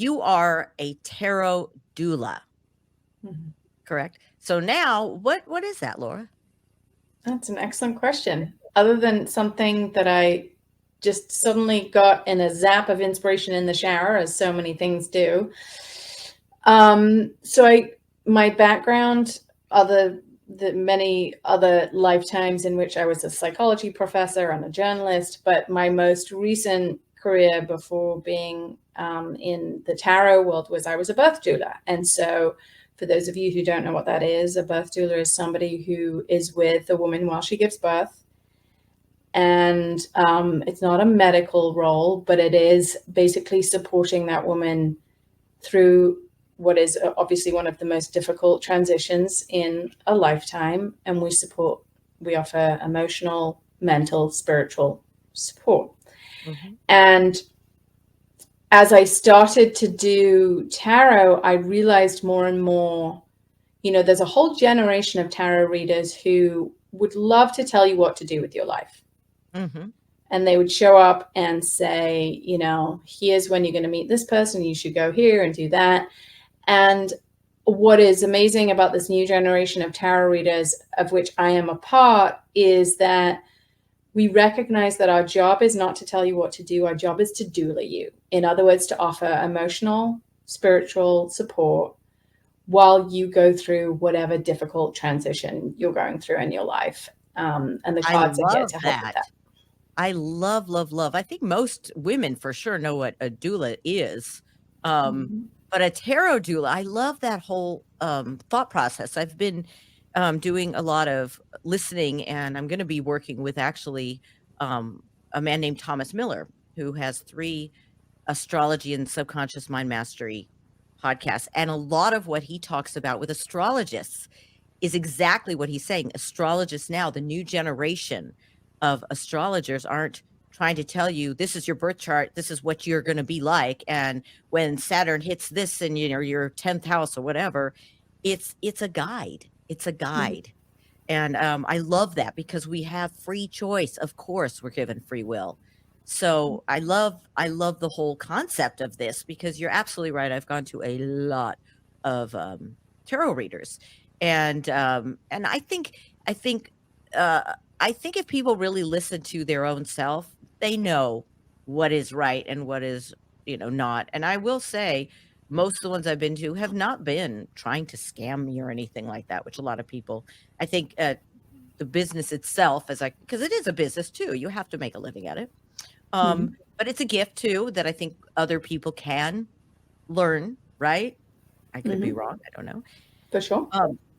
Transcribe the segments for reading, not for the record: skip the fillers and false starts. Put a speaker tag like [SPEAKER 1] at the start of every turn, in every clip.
[SPEAKER 1] you are a tarot doula, correct? So now, what is that, Laura?
[SPEAKER 2] That's an excellent question. Other than something that I just suddenly got in a zap of inspiration in the shower, as so many things do. My background, the many other lifetimes in which I was a psychology professor and a journalist, but my most recent career before being in the tarot world was I was a birth doula. And so for those of you who don't know what that is, a birth doula is somebody who is with a woman while she gives birth. And it's not a medical role, but it is basically supporting that woman through what is obviously one of the most difficult transitions in a lifetime. And we offer emotional, mental, spiritual support. Mm-hmm. And as I started to do tarot, I realized more and more, there's a whole generation of tarot readers who would love to tell you what to do with your life. Mm-hmm. And they would show up and say, here's when you're going to meet this person. You should go here and do that. And what is amazing about this new generation of tarot readers, of which I am a part, is that we recognize that our job is not to tell you what to do. Our job is to doula you. In other words, to offer emotional, spiritual support while you go through whatever difficult transition you're going through in your life. And the cards are here to help with that.
[SPEAKER 1] I love, love, love. I think most women for sure know what a doula is. But a tarot doula, I love that whole thought process. I've been doing a lot of listening, and I'm going to be working with actually a man named Thomas Miller, who has 3 astrology and subconscious mind mastery podcasts. And a lot of what he talks about with astrologists is exactly what he's saying. Astrologists now, the new generation of astrologers, aren't trying to tell you this is your birth chart, this is what you're going to be like, and when Saturn hits this in your 10th house or whatever, it's a guide. It's a guide. Mm-hmm. And I love that, because we have free choice. Of course, we're given free will. So I love the whole concept of this, because you're absolutely right. I've gone to a lot of tarot readers, and I think if people really listen to their own self, they know what is right and what is, not. And I will say, most of the ones I've been to have not been trying to scam me or anything like that, which a lot of people, I think, the business itself because it is a business too. You have to make a living at it. But it's a gift too, that I think other people can learn, right? I could be wrong. I don't know.
[SPEAKER 2] For sure.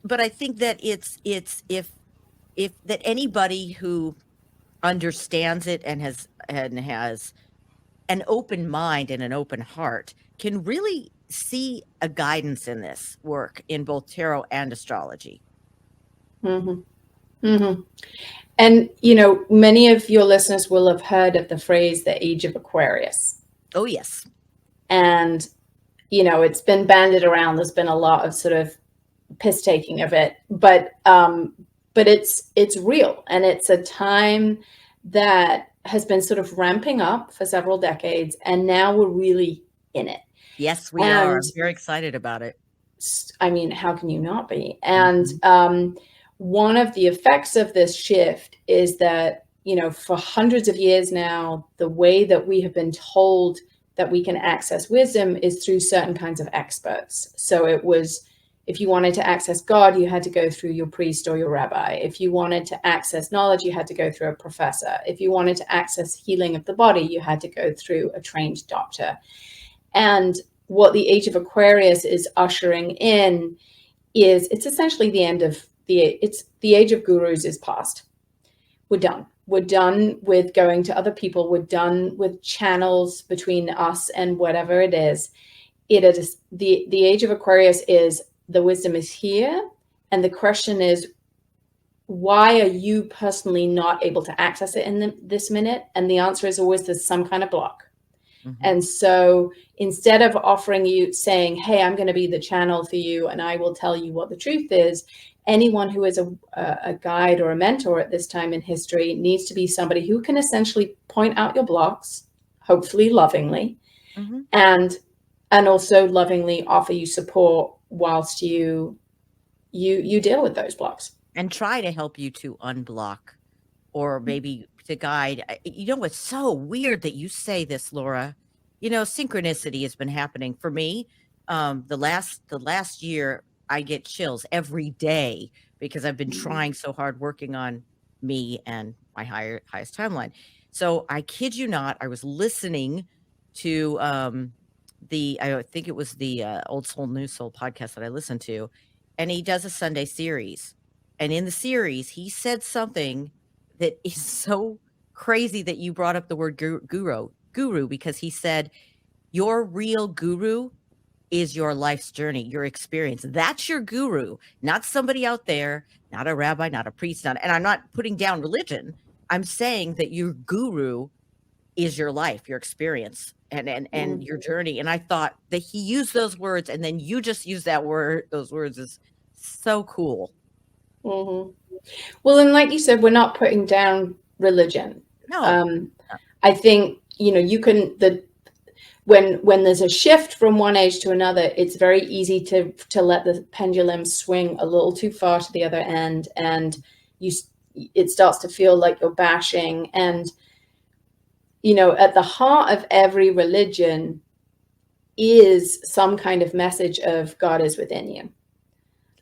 [SPEAKER 1] But I think that it's if that anybody who understands it and has an open mind and an open heart can really see a guidance in this work in both tarot and astrology.
[SPEAKER 2] Mm-hmm. Mm-hmm. And, many of your listeners will have heard of the phrase, the age of Aquarius.
[SPEAKER 1] Oh, yes.
[SPEAKER 2] And, it's been bandied around. There's been a lot of sort of piss taking of it, but it's real. And it's a time that has been sort of ramping up for several decades. And now we're really in it.
[SPEAKER 1] Yes, we are. I'm very excited about it.
[SPEAKER 2] I mean, how can you not be? And one of the effects of this shift is that, for hundreds of years now, the way that we have been told that we can access wisdom is through certain kinds of experts. So it was, if you wanted to access God, you had to go through your priest or your rabbi. If you wanted to access knowledge, you had to go through a professor. If you wanted to access healing of the body, you had to go through a trained doctor. And what the age of Aquarius is ushering in is, it's essentially the end of the age of gurus is past. We're done. We're done with going to other people. We're done with channels between us and whatever it is. It is the age of Aquarius is, the wisdom is here. And the question is, why are you personally not able to access it in this minute? And the answer is always there's some kind of block. Mm-hmm. And so instead of offering you, saying, hey, I'm going to be the channel for you and I will tell you what the truth is, anyone who is a guide or a mentor at this time in history needs to be somebody who can essentially point out your blocks, hopefully lovingly, and and also lovingly offer you support whilst you deal with those blocks.
[SPEAKER 1] And try to help you to unblock, or maybe to guide. You know what's so weird that you say this, Laura? You know, synchronicity has been happening for me. The last year, I get chills every day because I've been trying so hard working on me and my highest timeline. So I kid you not, I was listening to I think it was the Old Soul New Soul podcast that I listened to, and he does a Sunday series. And in the series, he said something that is so crazy that you brought up the word guru, because he said, your real guru is your life's journey, your experience. That's your guru, not somebody out there, not a rabbi, not a priest, and I'm not putting down religion. I'm saying that your guru is your life, your experience, and your journey. And I thought that he used those words, and then you just used those words is so cool.
[SPEAKER 2] Mm-hmm. Well, and like you said, we're not putting down religion.
[SPEAKER 1] No.
[SPEAKER 2] I think, you know, you can, when there's a shift from one age to another, it's very easy to let the pendulum swing a little too far to the other end, and it starts to feel like you're bashing. And, you know, at the heart of every religion is some kind of message of God is within you.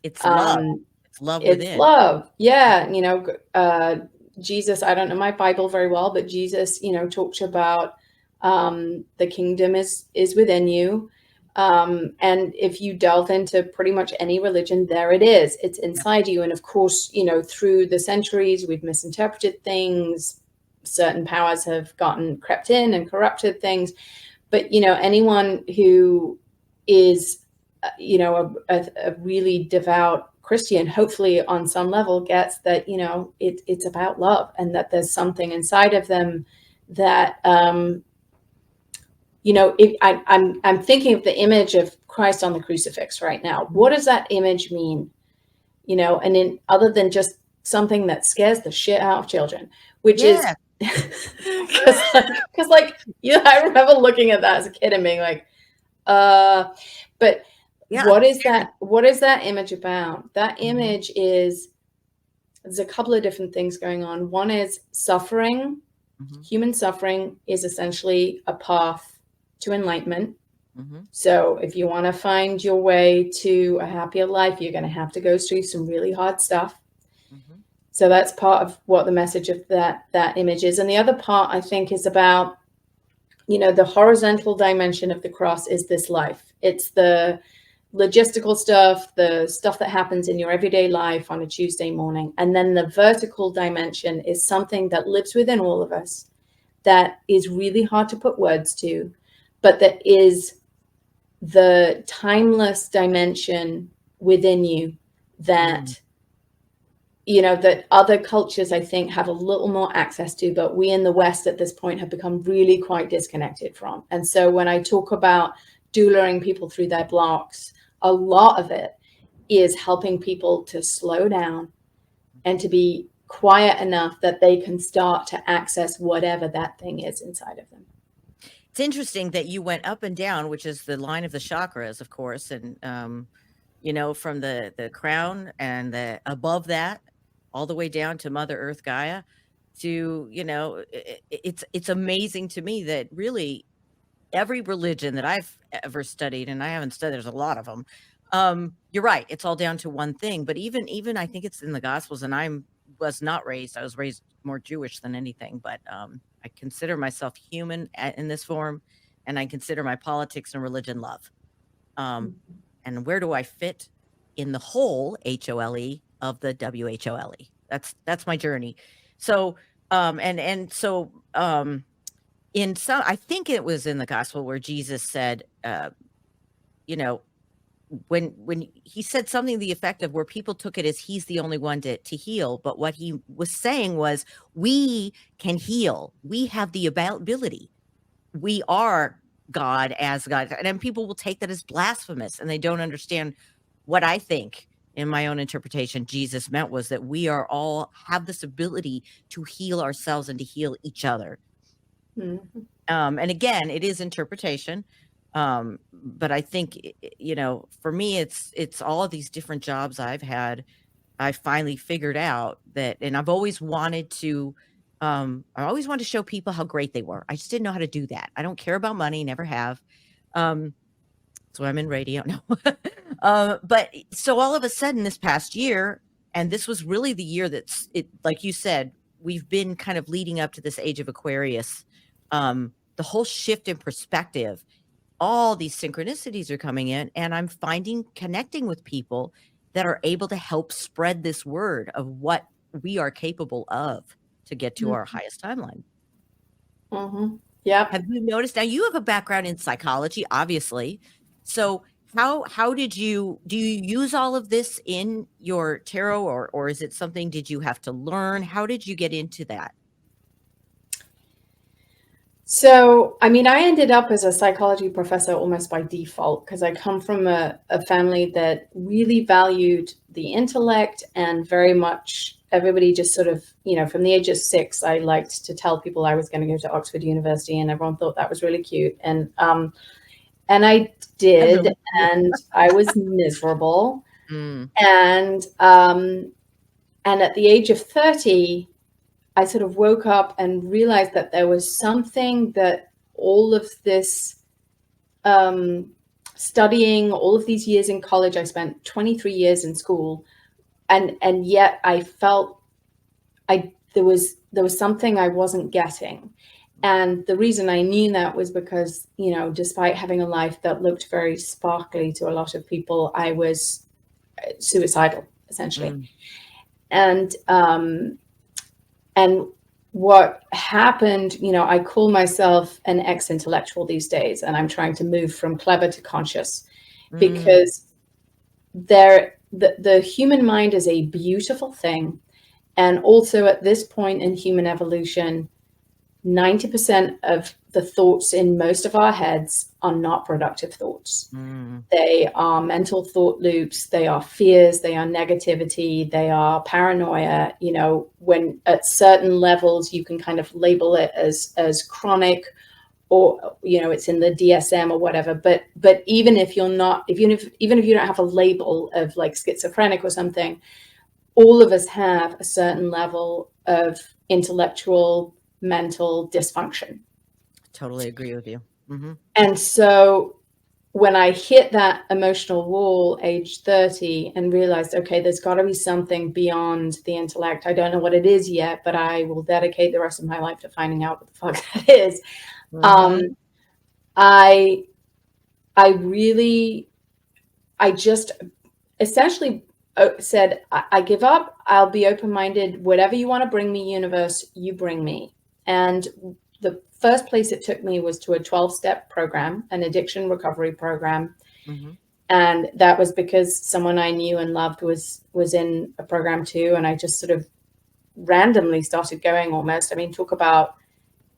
[SPEAKER 1] It's love. It's love
[SPEAKER 2] It's
[SPEAKER 1] within.
[SPEAKER 2] love. Yeah. You know, Jesus, I don't know my Bible very well, but Jesus, you know, talks about the kingdom is within you. And if you delve into pretty much any religion, there it is. It's inside you. And of course, you know, through the centuries, we've misinterpreted things. Certain powers have crept in and corrupted things. But, you know, anyone who is, you know, a really devout Christian, hopefully on some level gets that, you know, it's about love, and that there's something inside of them that, you know, I'm thinking of the image of Christ on the crucifix right now. What does that image mean? You know, and other than just something that scares the shit out of children, which is because like, yeah, I remember looking at that as a kid and being like, but what is that image about? That image is, there's a couple of different things going on. One is suffering. Human suffering is essentially a path to enlightenment. So if you want to find your way to a happier life, you're going to have to go through some really hard stuff. So that's part of what the message of that image is. And the other part, I think, is about, you know, the horizontal dimension of the cross is this life. It's the logistical stuff, the stuff that happens in your everyday life on a Tuesday morning. And then the vertical dimension is something that lives within all of us, that is really hard to put words to, but that is the timeless dimension within you that, you know, that other cultures, I think, have a little more access to, but we in the West at this point have become really quite disconnected from. And so when I talk about doulaing people through their blocks, a lot of it is helping people to slow down and to be quiet enough that they can start to access whatever that thing is inside of them.
[SPEAKER 1] It's interesting that you went up and down, which is the line of the chakras, of course, and you know, from the crown and the above that, all the way down to Mother Earth Gaia, to, you know, it's amazing to me that really every religion that I've ever studied, and I haven't studied, there's a lot of them. You're right, it's all down to one thing. But even I think it's in the Gospels, and I was raised more Jewish than anything, but I consider myself human in this form, and I consider my politics and religion love. And where do I fit in the whole HOLE of the WHOLE? That's my journey. So in some, I think it was in the gospel where Jesus said, you know, when he said something to the effect of, where people took it as he's the only one to heal, but what he was saying was, we can heal. We have the ability. We are God as God. And then people will take that as blasphemous, and they don't understand what I think, in my own interpretation, Jesus meant was that we are all have this ability to heal ourselves and to heal each other. And again, it is interpretation, But I think, you know, for me, it's all of these different jobs I've had. I finally figured out that, and I always wanted to show people how great they were. I just didn't know how to do that. I don't care about money, never have. That's why I'm in radio. No. But so all of a sudden this past year, and this was really the year like you said, we've been kind of leading up to this age of Aquarius. The whole shift in perspective, all these synchronicities are coming in, and I'm connecting with people that are able to help spread this word of what we are capable of to get to our highest timeline.
[SPEAKER 2] Yeah.
[SPEAKER 1] Have you noticed? Now you have a background in psychology, obviously. So how do you use all of this in your tarot, or is it something did you have to learn? How did you get into that?
[SPEAKER 2] So, I mean, I ended up as a psychology professor almost by default because I come from a family that really valued the intellect, and very much everybody just sort of, you know, from the age of 6, I liked to tell people I was going to go to Oxford University, and everyone thought that was really cute. And I did, and I was miserable. And at the age of 30, I sort of woke up and realized that there was something that all of this studying, all of these years in college, I spent 23 years in school, and yet I felt there was something I wasn't getting. And the reason I knew that was because, you know, despite having a life that looked very sparkly to a lot of people, I was suicidal, essentially. And what happened, you know, I call myself an ex-intellectual these days, and I'm trying to move from clever to conscious, because the human mind is a beautiful thing. And also at this point in human evolution, 90% of the thoughts in most of our heads are not productive thoughts. They are mental thought loops. They are fears. They are negativity. They are paranoia. You know, when at certain levels, you can kind of label it as chronic, or, you know, it's in the DSM or whatever. But even if you're not, even if you don't have a label of like schizophrenic or something, all of us have a certain level of intellectual, mental dysfunction.
[SPEAKER 1] Totally agree with you.
[SPEAKER 2] And so when I hit that emotional wall age 30 and realized, okay, there's got to be something beyond the intellect. I don't know what it is yet, but I will dedicate the rest of my life to finding out what the fuck that is. I just essentially said, I give up. I'll be open-minded. Whatever you want to bring me, universe, you bring me. And the first place it took me was to a 12-step program, an addiction recovery program. And that was because someone I knew and loved was in a program too. And I just sort of randomly started going almost. I mean, talk about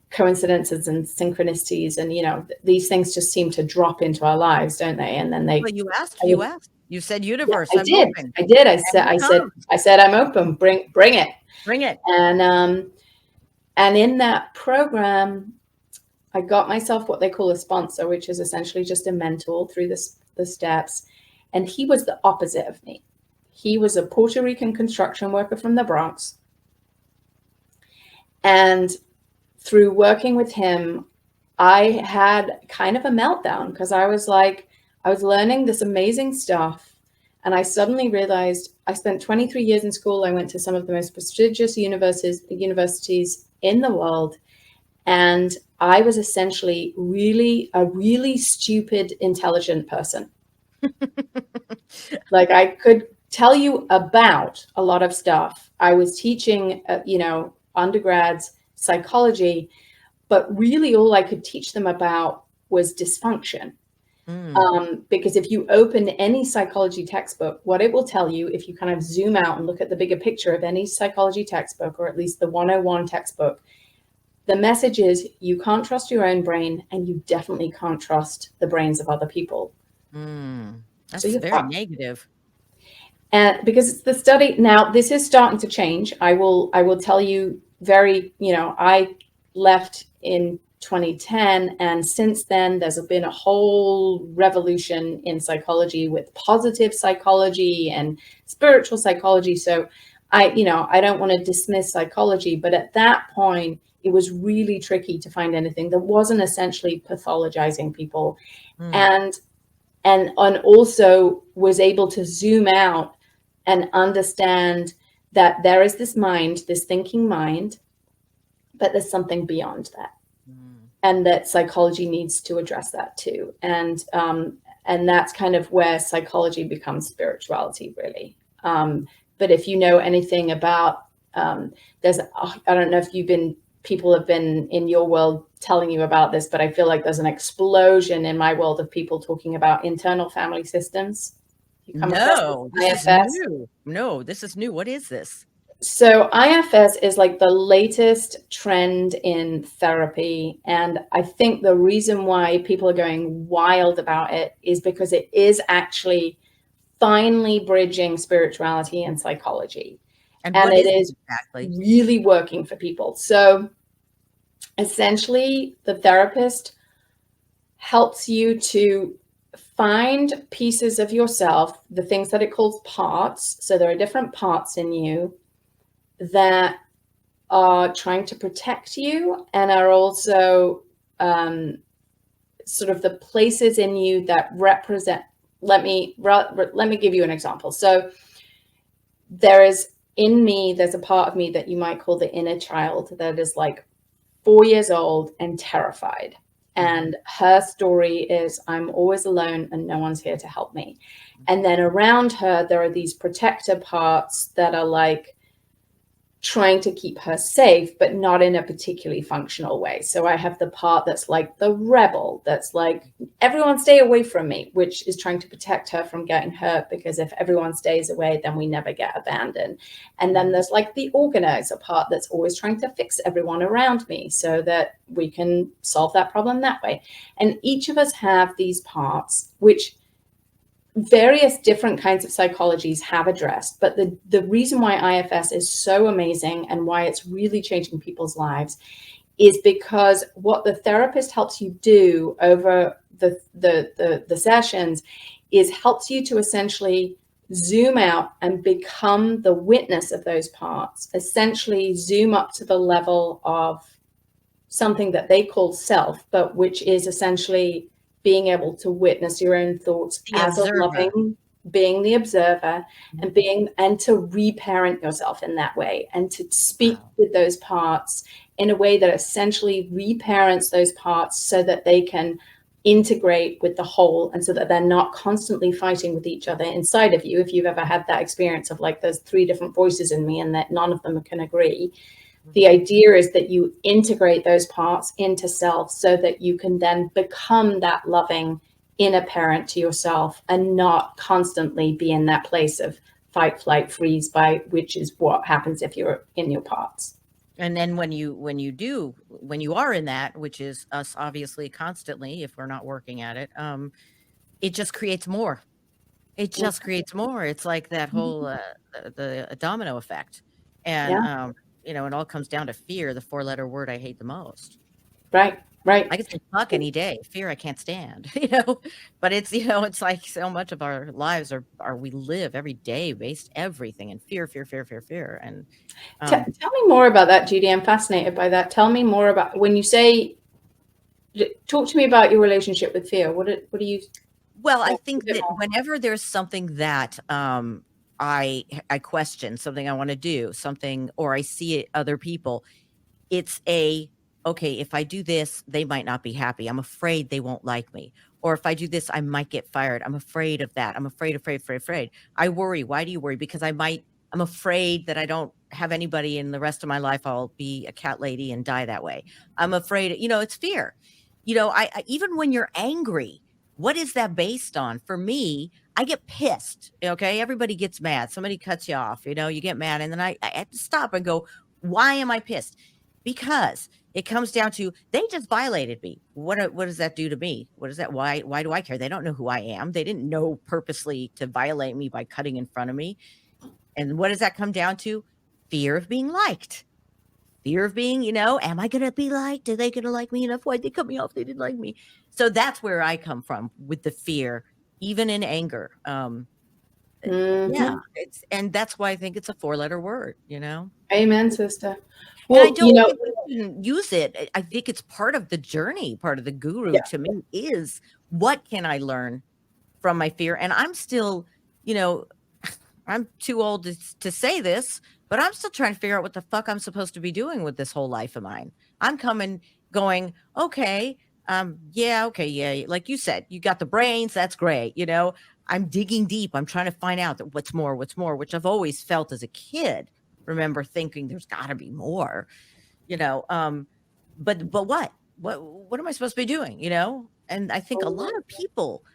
[SPEAKER 2] coincidences and synchronicities. And, you know, these things just seem to drop into our lives, don't they? And then
[SPEAKER 1] Well, you asked. You said universe.
[SPEAKER 2] Yeah, I did. I said, I'm open. Bring it.
[SPEAKER 1] Bring it.
[SPEAKER 2] And in that program, I got myself what they call a sponsor, which is essentially just a mentor through the steps. And he was the opposite of me. He was a Puerto Rican construction worker from the Bronx. And through working with him, I had kind of a meltdown, because I was learning this amazing stuff. And I suddenly realized I spent 23 years in school. I went to some of the most prestigious universities in the world. And I was essentially a really stupid, intelligent person. Like, I could tell you about a lot of stuff. I was teaching, you know, undergrads psychology, but really all I could teach them about was dysfunction. Because if you open any psychology textbook, what it will tell you, if you kind of zoom out and look at the bigger picture of any psychology textbook, or at least the 101 textbook, the message is you can't trust your own brain, and you definitely can't trust the brains of other people.
[SPEAKER 1] That's very negative.
[SPEAKER 2] And because it's the study now, this is starting to change. I will tell you very, you know, I left in 2010. And since then, there's been a whole revolution in psychology with positive psychology and spiritual psychology. So I don't want to dismiss psychology, but at that point, it was really tricky to find anything that wasn't essentially pathologizing people. And also was able to zoom out and understand that there is this mind, this thinking mind, but there's something beyond that. And that psychology needs to address that too. And that's kind of where psychology becomes spirituality, really. But if you know anything about, I don't know if people have been in your world telling you about this, but I feel like there's an explosion in my world of people talking about internal family systems. You come
[SPEAKER 1] No,
[SPEAKER 2] across
[SPEAKER 1] this is new. No, this is new. What is this?
[SPEAKER 2] So IFS is like the latest trend in therapy. And I think the reason why people are going wild about it is because it is actually finally bridging spirituality and psychology.
[SPEAKER 1] And
[SPEAKER 2] And
[SPEAKER 1] what
[SPEAKER 2] it
[SPEAKER 1] is
[SPEAKER 2] is
[SPEAKER 1] exactly?
[SPEAKER 2] really working for people. So essentially, the therapist helps you to find pieces of yourself, the things that it calls parts. So there are different parts in you that are trying to protect you and are also sort of the places in you that represent. Let me give you an example. So there's a part of me that you might call the inner child that is like 4 years old and terrified. And her story is, I'm always alone and no one's here to help me. And then around her, there are these protector parts that are like trying to keep her safe, but not in a particularly functional way. So I have the part that's like the rebel, that's like, everyone stay away from me, which is trying to protect her from getting hurt, because if everyone stays away, then we never get abandoned. And then there's like the organizer part that's always trying to fix everyone around me so that we can solve that problem that way. And each of us have these parts, which various different kinds of psychologies have addressed. But the reason why IFS is so amazing and why it's really changing people's lives is because what the therapist helps you do over the sessions is helps you to essentially zoom out and become the witness of those parts, essentially zoom up to the level of something that they call self, but which is essentially being able to witness your own thoughts as a loving, being the observer, and to reparent yourself in that way, and to speak with those parts in a way that essentially reparents those parts so that they can integrate with the whole, and so that they're not constantly fighting with each other inside of you. If you've ever had that experience of like, there's 3 different voices in me and that none of them can agree. The idea is that you integrate those parts into self so that you can then become that loving inner parent to yourself and not constantly be in that place of fight, flight, freeze, which is what happens if you're in your parts.
[SPEAKER 1] And then when you are in that, which is us obviously constantly, if we're not working at it, it just creates more. It just creates more. It's like that whole the domino effect. And it all comes down to fear, the 4-letter word I hate the most.
[SPEAKER 2] Right.
[SPEAKER 1] I could say fuck any day. Fear I can't stand, but it's, it's like so much of our lives are we live every day based everything in fear, fear, fear, fear, fear. And
[SPEAKER 2] tell me more about that, Judi. I'm fascinated by that. Tell me more about when you say, talk to me about your relationship with fear. What do you?
[SPEAKER 1] Well, I think that whenever there's something that I question, something I want to do, something, or I see it other people, it's okay, if I do this, they might not be happy. I'm afraid they won't like me. Or if I do this, I might get fired. I'm afraid of that. I'm afraid. I worry. Why do you worry? Because I'm afraid that I don't have anybody in the rest of my life. I'll be a cat lady and die that way. I'm afraid, it's fear. I even when you're angry, what is that based on? For me, I get pissed. Okay. Everybody gets mad. Somebody cuts you off, you get mad. And then I have to stop and go, why am I pissed? Because it comes down to, they just violated me. What does that do to me? What is that? Why do I care? They don't know who I am. They didn't know purposely to violate me by cutting in front of me. And what does that come down to? Fear of being liked. fear of being, am I going to be liked? Are they going to like me enough? Why'd they cut me off? They didn't like me. So that's where I come from with the fear, even in anger. Yeah, and that's why I think it's a 4-letter word,
[SPEAKER 2] Amen, sister.
[SPEAKER 1] And I
[SPEAKER 2] Well,
[SPEAKER 1] don't think we shouldn't use it. I think it's part of the journey, part of the guru
[SPEAKER 2] yeah.
[SPEAKER 1] to me is, what can I learn from my fear? And I'm still, I'm too old to say this, but I'm still trying to figure out what the fuck I'm supposed to be doing with this whole life of mine. I'm going, okay, yeah, okay, yeah. Like you said, you got the brains, that's great. I'm digging deep. I'm trying to find out that what's more, which I've always felt as a kid. Remember thinking there's got to be more, but what am I supposed to be doing? And I think a lot of people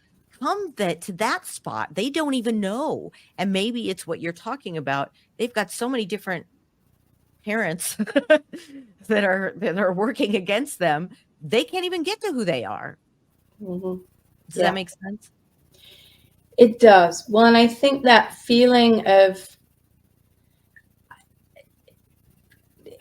[SPEAKER 1] come to that spot. They don't even know. And maybe it's what you're talking about. They've got so many different parents that are working against them. They can't even get to who they are. Does that make sense?
[SPEAKER 2] It does. Well, and I think that feeling of,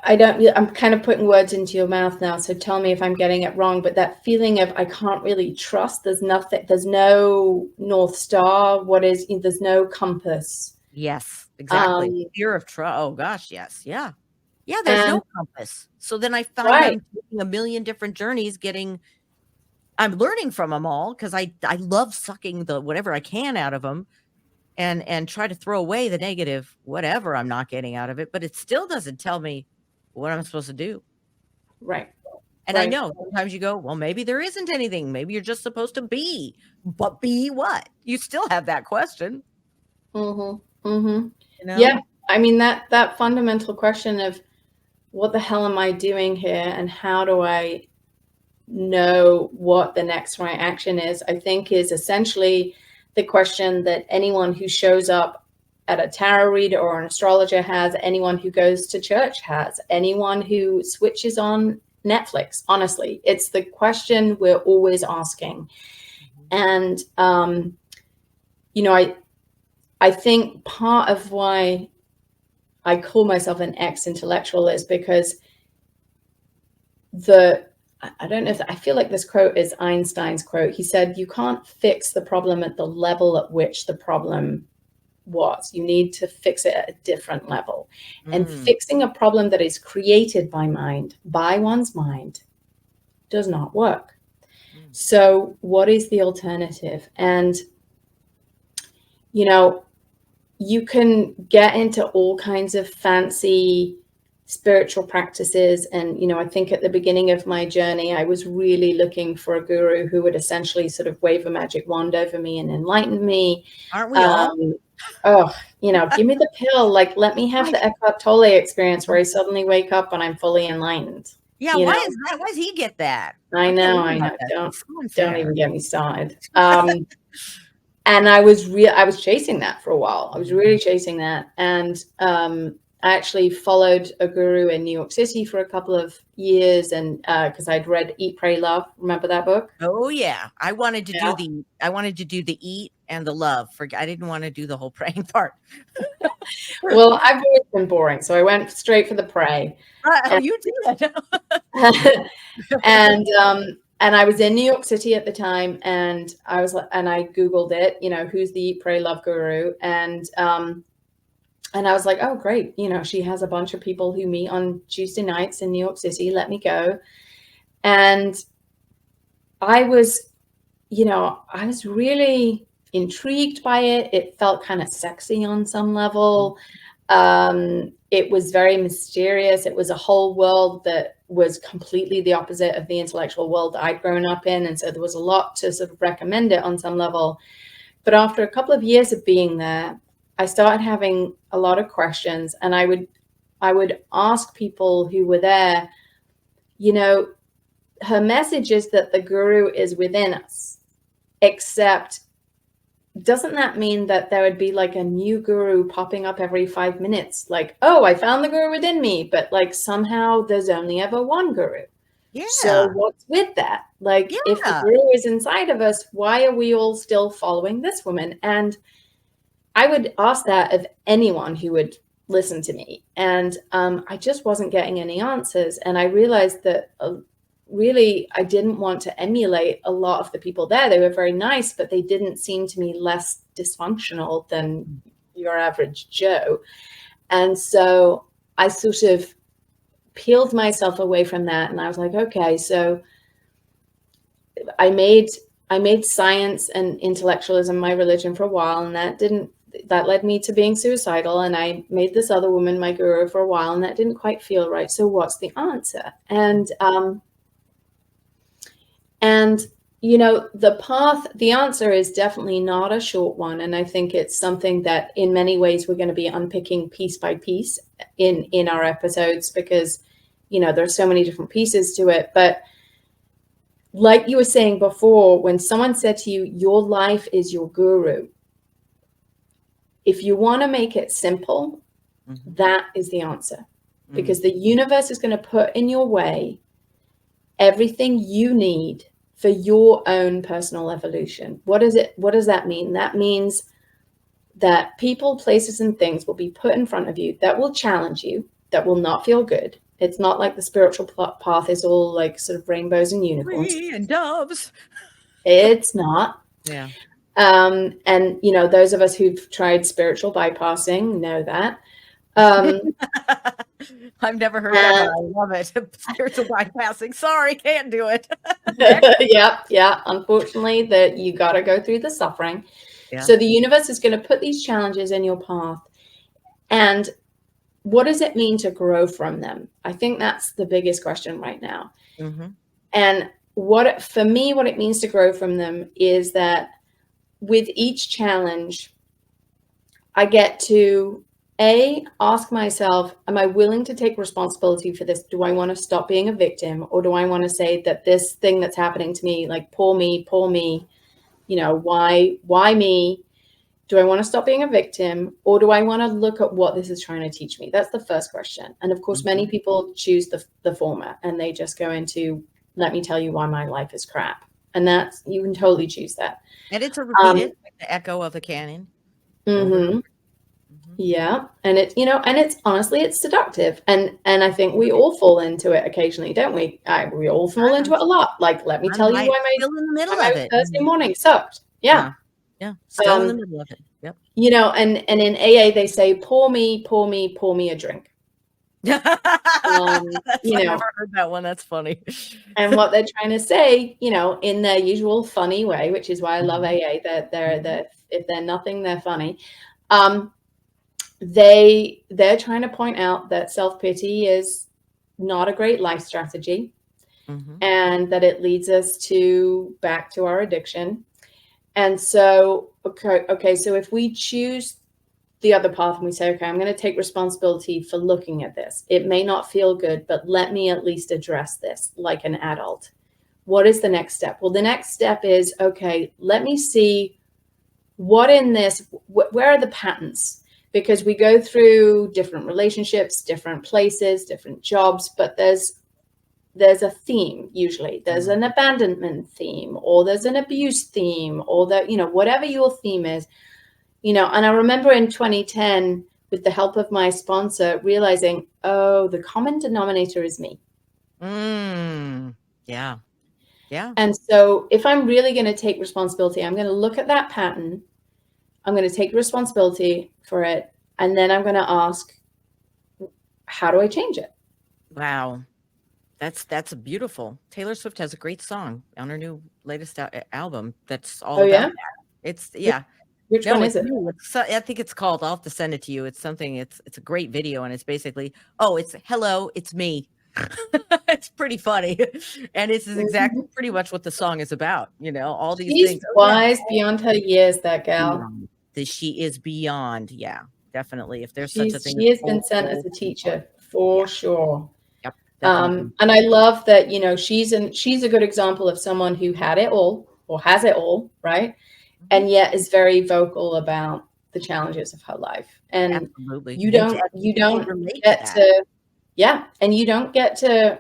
[SPEAKER 2] I'm kind of putting words into your mouth now, so tell me if I'm getting it wrong, but that feeling of I can't really trust, there's no North Star, there's no compass.
[SPEAKER 1] Yes, exactly. Fear of trust. Oh gosh, yes. Yeah. Yeah, there's no compass. So then I find I'm taking a million different journeys, I'm learning from them all because I love sucking the whatever I can out of them and try to throw away the negative whatever I'm not getting out of it, but it still doesn't tell me what I'm supposed to do.
[SPEAKER 2] Right.
[SPEAKER 1] And I know sometimes you go, well, maybe there isn't anything. Maybe you're just supposed to be, but be what? You still have that question.
[SPEAKER 2] Yeah. I mean, that fundamental question of what the hell am I doing here and how do I know what the next right action is, I think is essentially the question that anyone who shows up at a tarot reader or an astrologer has, anyone who goes to church has, anyone who switches on Netflix. Honestly, it's the question we're always asking. And, I think part of why I call myself an ex-intellectual is because I don't know I feel like this quote is Einstein's quote. He said, you can't fix the problem at the level at which the problem was. You need to fix it at a different level. And fixing a problem that is created by one's mind, does not work. So what is the alternative? And, you can get into all kinds of fancy spiritual practices. And, I think at the beginning of my journey, I was really looking for a guru who would essentially sort of wave a magic wand over me and enlighten me.
[SPEAKER 1] Aren't we all?
[SPEAKER 2] Give me the pill. Like, let me have the Eckhart Tolle experience where I suddenly wake up and I'm fully enlightened.
[SPEAKER 1] Yeah. Why is that? Why does he get that?
[SPEAKER 2] I know. Don't even get me started. And I was chasing that for a while. I was really chasing that. And I actually followed a guru in New York City for a couple of years, and because I'd read Eat, Pray, Love. Remember that book?
[SPEAKER 1] Oh yeah. I wanted to do the eat and the love. I didn't want to do the whole praying part.
[SPEAKER 2] Well, I've always been boring, so I went straight for the pray.
[SPEAKER 1] You did.
[SPEAKER 2] And I was in New York City at the time, and I Googled it, who's the Eat, Pray, Love guru. And I was like, oh, great. She has a bunch of people who meet on Tuesday nights in New York City. Let me go. And I was really intrigued by it. It felt kind of sexy on some level. It was very mysterious. It was a whole world that was completely the opposite of the intellectual world I'd grown up in. And so there was a lot to sort of recommend it on some level. But after a couple of years of being there, I started having a lot of questions, and I would ask people who were there, her message is that the guru is within us, except doesn't that mean that there would be like a new guru popping up every 5 minutes? Like, oh, I found the guru within me, but like somehow there's only ever one guru.
[SPEAKER 1] Yeah.
[SPEAKER 2] So what's with that? Like, if the guru is inside of us, why are we all still following this woman? And I would ask that of anyone who would listen to me. And I just wasn't getting any answers. And I realized that really, I didn't want to emulate a lot of the people there. They were very nice, but they didn't seem to me less dysfunctional than your average Joe. And so I sort of peeled myself away from that. And I was like, okay, so I made science and intellectualism my religion for a while, and that led me to being suicidal. And I made this other woman my guru for a while, and that didn't quite feel right. So what's the answer? And you know, the answer is definitely not a short one. And I think it's something that in many ways we're going to be unpicking piece by piece in our episodes, because, you know, there's so many different pieces to it. But like you were saying before, when someone said to you, your life is your guru, if you want to make it simple, that is the answer. Because the universe is going to put in your way everything you need for your own personal evolution. What does that mean? That means that people, places, and things will be put in front of you that will challenge you, that will not feel good. It's not like the spiritual path is all like sort of rainbows and unicorns.
[SPEAKER 1] And doves.
[SPEAKER 2] It's not.
[SPEAKER 1] Yeah.
[SPEAKER 2] And, you know, those of us who've tried spiritual bypassing know that.
[SPEAKER 1] I've never heard that, but I love it. Spiritual bypassing. Sorry, can't do it.
[SPEAKER 2] Yeah. Unfortunately, that you got to go through the suffering. Yeah. So the universe is going to put these challenges in your path. And what does it mean to grow from them? I think that's the biggest question right now. And for me, what it means to grow from them is that with each challenge, I get to ask myself, am I willing to take responsibility for this? Do I want to stop being a victim? Or do I want to say that this thing that's happening to me, like, poor me, you know, why me? Do I want to stop being a victim? Or do I want to look at what this is trying to teach me? That's the first question. And of course, many people choose the former, and they just go into, let me tell you why my life is crap. And that's, you can totally choose that.
[SPEAKER 1] And it's a repeated, like the echo of the cannon.
[SPEAKER 2] Yeah. And it's, you know, and it's honestly, it's seductive. And I think we all fall into it occasionally, don't we? We all fall into it a lot. Like, let me tell you why my Thursday morning sucked. Yeah.
[SPEAKER 1] Still in the middle of it. Yep.
[SPEAKER 2] You know, and in AA, they say, pour me a drink.
[SPEAKER 1] You know, I've never heard that one. That's funny.
[SPEAKER 2] And what they're trying to say, you know, in their usual funny way, which is why I love AA, that if they're nothing, they're funny. They're trying to point out that self-pity is not a great life strategy, and that it leads us back to our addiction. And so, okay, so if we choose the other path and we say, okay, I'm going to take responsibility for looking at this. It may not feel good, but let me at least address this like an adult. What is the next step? Well, the next step is, okay, let me see what in this, where are the patterns? Because we go through different relationships, different places, different jobs, but there's a theme. Usually there's an abandonment theme, or there's an abuse theme, or that, you know, whatever your theme is, you know. And I remember in 2010, with the help of my sponsor, realizing, oh, the common denominator is me.
[SPEAKER 1] Yeah.
[SPEAKER 2] And so if I'm really going to take responsibility, I'm going to look at that pattern. I'm going to take responsibility for it. And then I'm going to ask, how do I change it?
[SPEAKER 1] Wow. That's beautiful. Taylor Swift has a great song on her new latest album. That's all about that. It's
[SPEAKER 2] Which one is it?
[SPEAKER 1] I think it's called, I'll have to send it to you. It's something, it's a great video, and it's basically, it's hello, it's me. It's pretty funny. And it's exactly pretty much what the song is about. You know, all these things.
[SPEAKER 2] Wise beyond her years, that gal.
[SPEAKER 1] She is beyond. Yeah, definitely. If there's such a thing.
[SPEAKER 2] She has been sent as a teacher for sure.
[SPEAKER 1] Yep.
[SPEAKER 2] And I love that, you know, she's a good example of someone who had it all, or has it all, right? And yet is very vocal about the challenges of her life. And
[SPEAKER 1] absolutely,
[SPEAKER 2] you don't get to, and you don't get to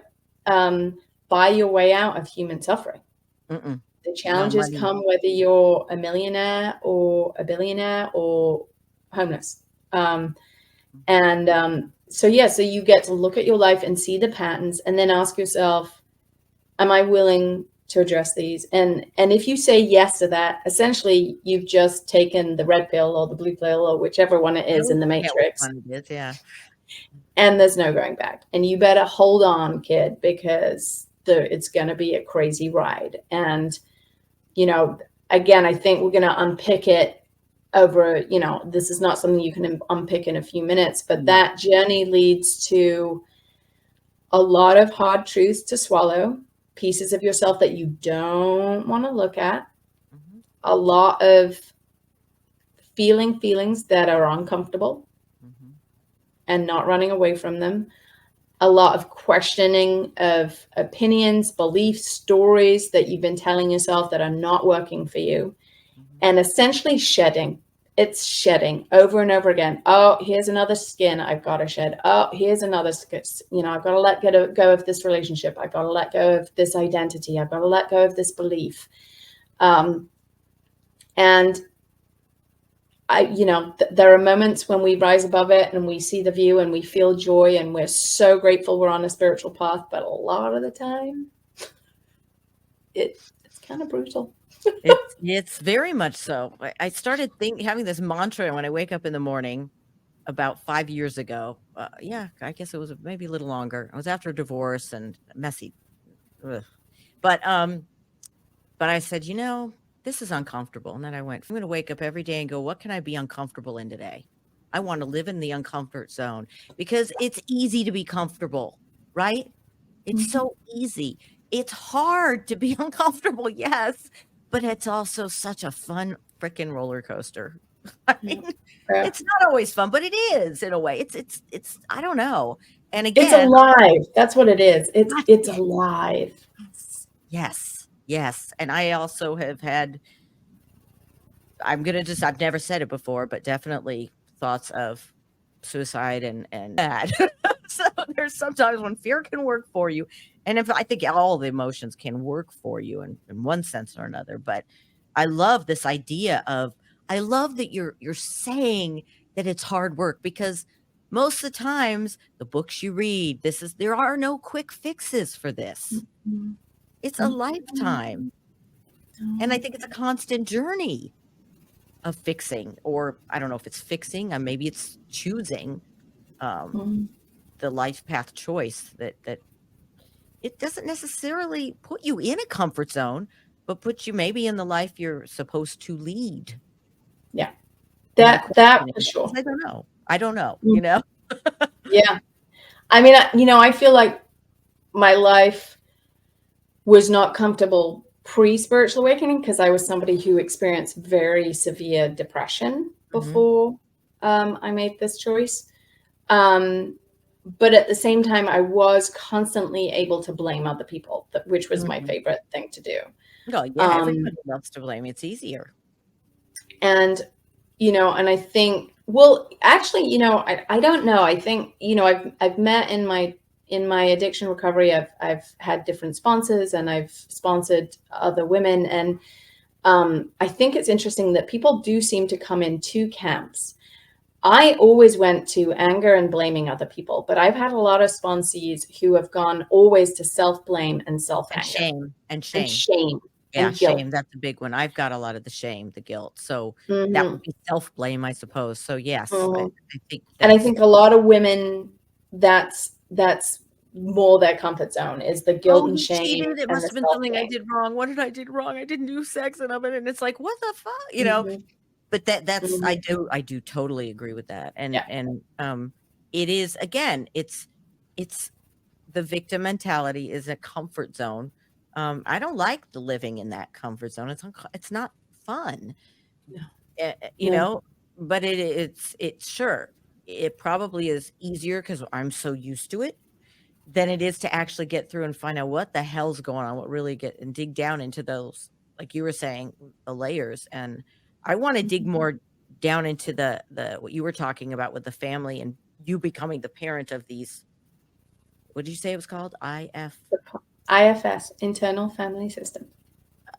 [SPEAKER 2] buy your way out of human suffering. The challenges come whether you're a millionaire or a billionaire or homeless. And so you get to look at your life and see the patterns, and then ask yourself, am I willing to address these? And if you say yes to that, essentially you've just taken the red pill or the blue pill or whichever one it is in the matrix.
[SPEAKER 1] Yeah.
[SPEAKER 2] And there's no going back. And you better hold on, kid, because it's going to be a crazy ride. And, again, I think we're going to unpick it over, this is not something you can unpick in a few minutes, but that journey leads to a lot of hard truths to swallow, pieces of yourself that you don't want to look at, a lot of feelings that are uncomfortable and not running away from them, a lot of questioning of opinions, beliefs, stories that you've been telling yourself that are not working for you, and essentially shedding. It's shedding over and over again. Oh, here's another skin I've got to shed. Oh, here's another skin. I've got to let go of this relationship. I've got to let go of this identity. I've got to let go of this belief. And there are moments when we rise above it and we see the view and we feel joy and we're so grateful we're on a spiritual path. But a lot of the time, it's kind of brutal.
[SPEAKER 1] It's very much so. I started having this mantra when I wake up in the morning about 5 years ago. I guess it was maybe a little longer. I was after a divorce and messy. Ugh. But I said, this is uncomfortable. And then I'm going to wake up every day and go, what can I be uncomfortable in today? I want to live in the uncomfort zone, because it's easy to be comfortable, right? It's so easy. It's hard to be uncomfortable, yes, but it's also such a fun freaking roller coaster. It's not always fun, but it is in a way. It's I don't know. And again,
[SPEAKER 2] it's alive. That's what it is. It's alive.
[SPEAKER 1] Yes. And I also have had, I've never said it before, but definitely thoughts of suicide and bad. So there's sometimes when fear can work for you. And I think all the emotions can work for you in one sense or another. But I love this idea I love that you're saying that it's hard work, because most of the times the books you read, there are no quick fixes for this. It's a lifetime. And I think it's a constant journey of fixing, or I don't know if it's fixing, maybe it's choosing the life path choice that it doesn't necessarily put you in a comfort zone, but puts you maybe in the life you're supposed to lead.
[SPEAKER 2] Yeah. That for sure.
[SPEAKER 1] I don't know,
[SPEAKER 2] Yeah. I mean, I feel like my life was not comfortable pre-spiritual awakening, because I was somebody who experienced very severe depression before I made this choice. But at the same time, I was constantly able to blame other people, which was my favorite thing to do.
[SPEAKER 1] Oh, yeah, everybody loves to blame. It's easier.
[SPEAKER 2] And, and I think, well, actually, I don't know. I think, I've met in my addiction recovery, I've had different sponsors, and I've sponsored other women. And I think it's interesting that people do seem to come in two camps. I always went to anger and blaming other people, but I've had a lot of sponsees who have gone always to self-blame and self-anger.
[SPEAKER 1] And shame. Yeah, shame. That's a big one. I've got a lot of the shame, the guilt. So that would be self-blame, I suppose. So yes, I think
[SPEAKER 2] and I think a lot of women, that's more their comfort zone, is the guilt and shame.
[SPEAKER 1] Cheated. It must have been something I did wrong. What did I do wrong? I didn't do sex and it's like, what the fuck? But that's I do totally agree with that. And it is, again, it's the victim mentality is a comfort zone. I don't like the living in that comfort zone. It's not fun. But it's sure, it probably is easier because I'm so used to it than it is to actually get through and find out what the hell's going on, what really and dig down into those, like you were saying, the layers. And I want to dig more down into the what you were talking about with the family and you becoming the parent of these. What did you say it was called?
[SPEAKER 2] IFS, internal family system.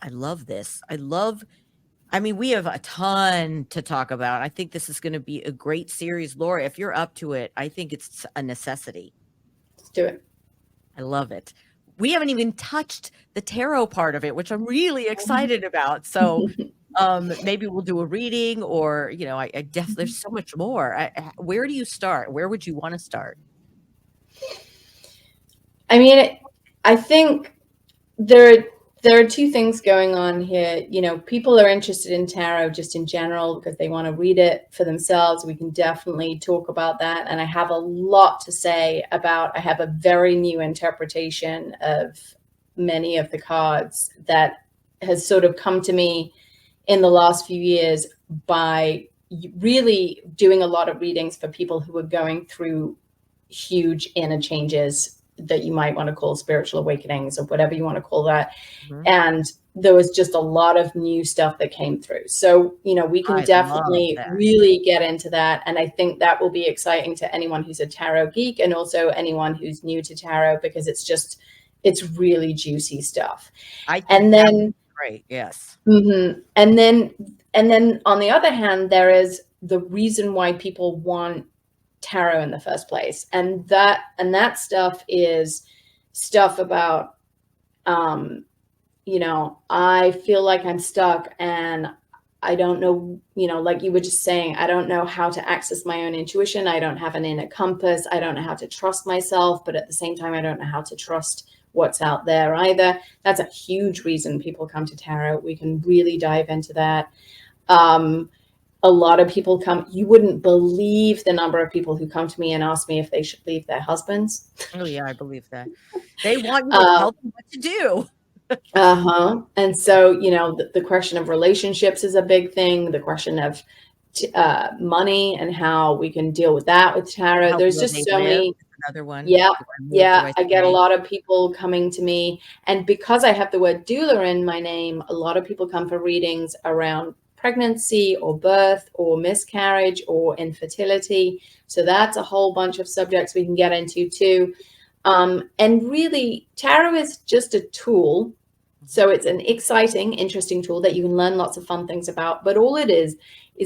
[SPEAKER 1] I love this. I love I mean, we have a ton to talk about. I think this is going to be a great series, Laura. If you're up to it, I think it's a necessity.
[SPEAKER 2] Let's do it.
[SPEAKER 1] I love it. We haven't even touched the tarot part of it, which I'm really excited about. So maybe we'll do a reading, or, you know, I definitely, there's so much more. Where do you start? Where would you want to start?
[SPEAKER 2] I mean, I think there are two things going on here. You know, people are interested in tarot just in general because they want to read it for themselves. We can definitely talk about that. And I have a lot to say about, I have a very new interpretation of many of the cards that has sort of come to me in the last few years by really doing a lot of readings for people who are going through huge inner changes that you might want to call spiritual awakenings or whatever you want to call that.
[SPEAKER 1] Mhm.
[SPEAKER 2] And there was just a lot of new stuff that came through. So, you know, we can
[SPEAKER 1] I love
[SPEAKER 2] definitely
[SPEAKER 1] that.
[SPEAKER 2] really get into that. And I think that will be exciting to anyone who's a tarot geek and also anyone who's new to tarot, because it's really juicy stuff.
[SPEAKER 1] I think
[SPEAKER 2] And
[SPEAKER 1] that
[SPEAKER 2] then
[SPEAKER 1] would be great. Yes.
[SPEAKER 2] and then on the other hand, there is the reason why people want tarot in the first place, and that stuff is stuff about you know, I feel like I'm stuck and I don't know, you know, like you were just saying, I don't know how to access my own intuition. I don't have an inner compass. I don't know how to trust myself, but at the same time, I don't know how to trust what's out there either. That's a huge reason people come to tarot. We can really dive into that. A lot of people come, you wouldn't believe the number of people who come to me and ask me if they should leave their husbands.
[SPEAKER 1] Oh, yeah, I believe that. They want you to tell them what to do.
[SPEAKER 2] And so, you know, the question of relationships is a big thing. The question of money and how we can deal with that with tarot.
[SPEAKER 1] How
[SPEAKER 2] There's
[SPEAKER 1] will they
[SPEAKER 2] just so
[SPEAKER 1] live?
[SPEAKER 2] many.
[SPEAKER 1] Another one.
[SPEAKER 2] Yeah.
[SPEAKER 1] Do I move? Do
[SPEAKER 2] Yeah.
[SPEAKER 1] I
[SPEAKER 2] I get a
[SPEAKER 1] stay?
[SPEAKER 2] lot of people coming to me. And because I have the word doula in my name, a lot of people come for readings around pregnancy or birth or miscarriage or infertility. So that's a whole bunch of subjects we can get into too. And really, tarot is just a tool. So it's an exciting, interesting tool that you can learn lots of fun things about. But all it is